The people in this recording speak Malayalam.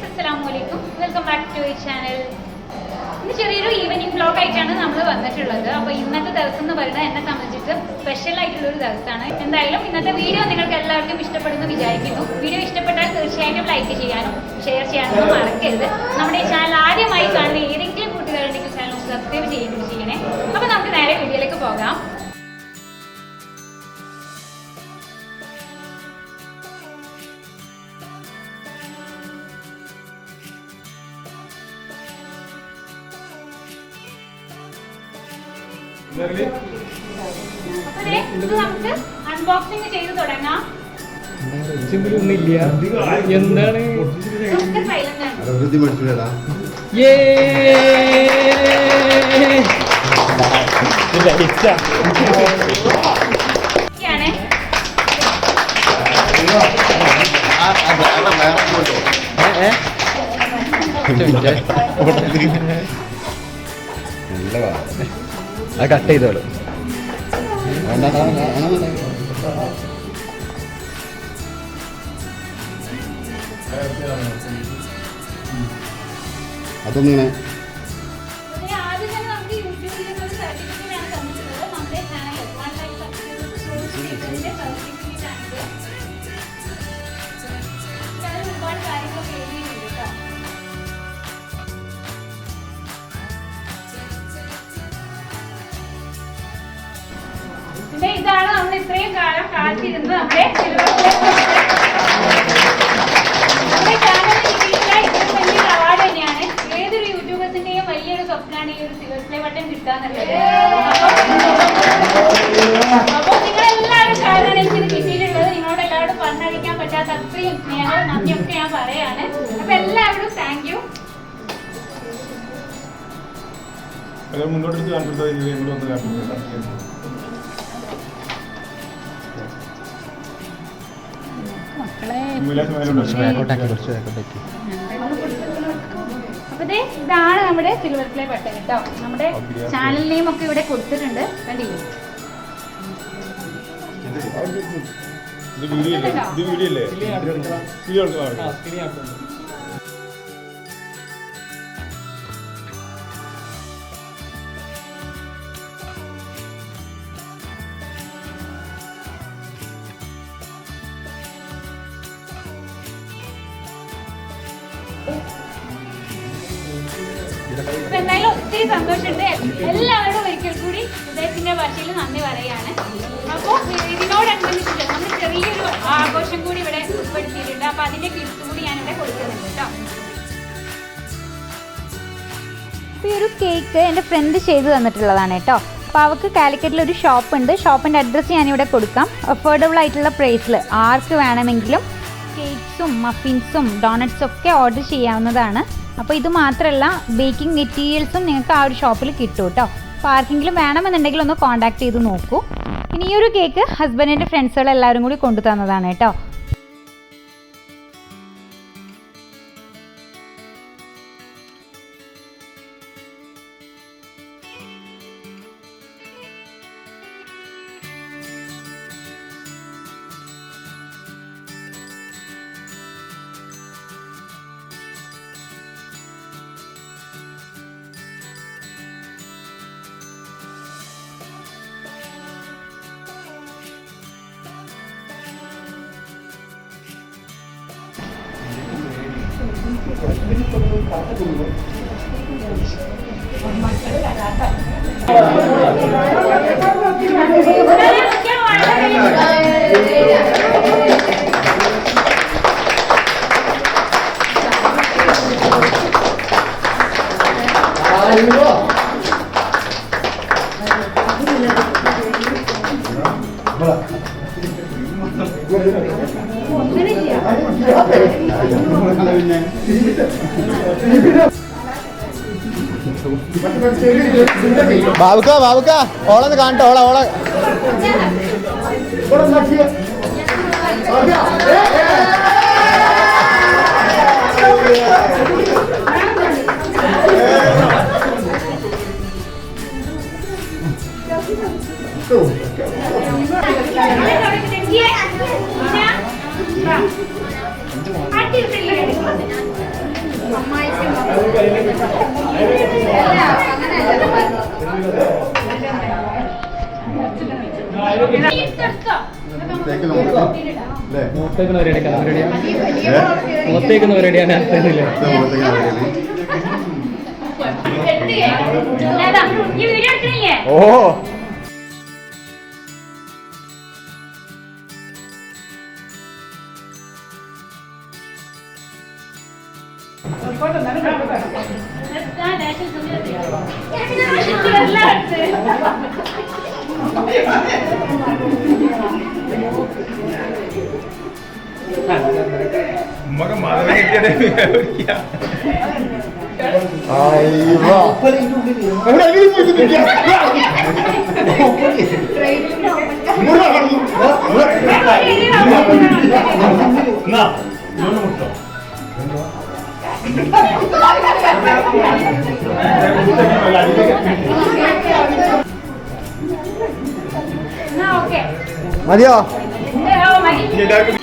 ഗൈസ്, അസ്സലാമു അലൈക്കും. വെൽക്കം ബാക്ക് ടു ഈ ചാനൽ. ഇന്ന് ചെറിയൊരു ഈവനിങ് വ്ലോഗ് ആയിട്ടാണ് നമ്മൾ വന്നിട്ടുള്ളത്. അപ്പോൾ ഇന്നത്തെ ദിവസം എന്ന് പറയുന്നത് എന്നെ സംബന്ധിച്ചിട്ട് സ്പെഷ്യൽ ആയിട്ടുള്ളൊരു ദിവസമാണ്. എന്തായാലും ഇന്നത്തെ വീഡിയോ നിങ്ങൾക്ക് എല്ലാവർക്കും ഇഷ്ടപ്പെടുന്നു വിചാരിക്കുന്നു. വീഡിയോ ഇഷ്ടപ്പെട്ടാൽ തീർച്ചയായിട്ടും ലൈക്ക് ചെയ്യാനും ഷെയർ ചെയ്യാനും മറക്കരുത്. നമ്മുടെ ഈ ചാനൽ ആദ്യമായി കാണുന്ന ഏതെങ്കിലും കൂട്ടുകാരുണ്ടെങ്കിൽ ചാനൽ സബ്സ്ക്രൈബ് ചെയ്യണേ. അപ്പോൾ നമുക്ക് നേരെ വീഡിയോയിലേക്ക് പോകാം. നമുക്ക് അൺബോക്സിംഗ് ചെയ്ത് തുടങ്ങാം. എന്താണ് അത് കട്ട് ചെയ്തോളൂ. അതൊന്നിങ്ങനെ ഇതാണ് നമ്മൾ ഇത്രയും കാലം കാത്തിരുന്നത്. നമ്മുടെ ചാനലിൽ കിട്ടിയിട്ടില്ല ഇതിലും വലിയൊരു അവാർഡ് തന്നെയാണ്. ഏതൊരു യൂട്യൂബേഴ്സിന്റെയും വലിയൊരു സ്വപ്നമാണ് ഈ ഒരു സിൽവർ പ്ലേ ബട്ടൺ കിട്ടാന്നുള്ളത്. അപ്പോൾ നിങ്ങളെല്ലാവരും കാരണം എനിക്കിത് കിട്ടിയിട്ടുള്ളത്. നിങ്ങളോട് എല്ലാവരോടും പറഞ്ഞറിയിക്കാൻ പറ്റാത്ത അത്രയും സ്നേഹവും നന്ദിയൊക്കെ ഞാൻ പറയാണ്. അപ്പൊ എല്ലാവരോടും താങ്ക് യു. മുന്നോട്ട് അപ്പൊ ഇതാണ് നമ്മുടെ സിൽവർ പ്ലേ ബട്ടൺ കേട്ടോ. നമ്മുടെ ചാനൽ നെയിം ഒക്കെ ഇവിടെ കൊടുത്തിട്ടുണ്ട്. കണ്ടില്ലേ? അപ്പൊ എന്തായാലും ഒത്തിരി സന്തോഷമുണ്ട്. എല്ലാവരോടും ഒരിക്കൽ കൂടി ഹൃദയത്തിന്റെ ഭാഷയിൽ നന്ദി പറയാണ്. അപ്പോൾ ഇതിനോടനുബന്ധിച്ചിട്ട് നമ്മൾ ചെറിയൊരു ആഘോഷം കൂടി ഇവിടെ ഉൾപ്പെടുത്തിയിട്ടുണ്ട്. അപ്പൊ അതിന്റെ ഗിഫ്റ്റ് കൂടി ഞാനിവിടെ കൊടുക്കുന്നുണ്ട് കേട്ടോ. അപ്പോൾ ഈ ഒരു കേക്ക് എൻ്റെ ഫ്രണ്ട് ചെയ്ത് തന്നിട്ടുള്ളതാണ് കേട്ടോ. അപ്പോൾ അവൾക്ക് കാലിക്കറ്റിലൊരു ഷോപ്പുണ്ട്. ഷോപ്പിൻ്റെ അഡ്രസ്സ് ഞാനിവിടെ കൊടുക്കാം. അഫോർഡബിൾ ആയിട്ടുള്ള പ്രൈസിൽ ആർക്ക് വേണമെങ്കിലും കേക്ക്സും മഫിൻസും ഡോണറ്റ്സും ഒക്കെ ഓർഡർ ചെയ്യാവുന്നതാണ്. അപ്പോൾ ഇത് മാത്രമല്ല, ബേക്കിംഗ് മെറ്റീരിയൽസും നിങ്ങൾക്ക് ആ ഒരു ഷോപ്പിൽ കിട്ടും കേട്ടോ. അപ്പോൾ ആർക്കെങ്കിലും വേണമെന്നുണ്ടെങ്കിൽ ഒന്ന് കോൺടാക്ട് ചെയ്ത് നോക്കൂ. ഇനി ഈ ഒരു കേക്ക് ഹസ്ബൻഡിൻ്റെ ഫ്രണ്ട്സുകളെല്ലാവരും കൂടി കൊണ്ടു തന്നതാണ് കേട്ടോ. ബാബുക്ക ഓളൊന്ന് കാണട്ടെ. ഓളെ ഓ ഉമ്മക്ക് മധുരം കിട്ടിയ മതിയോ മതി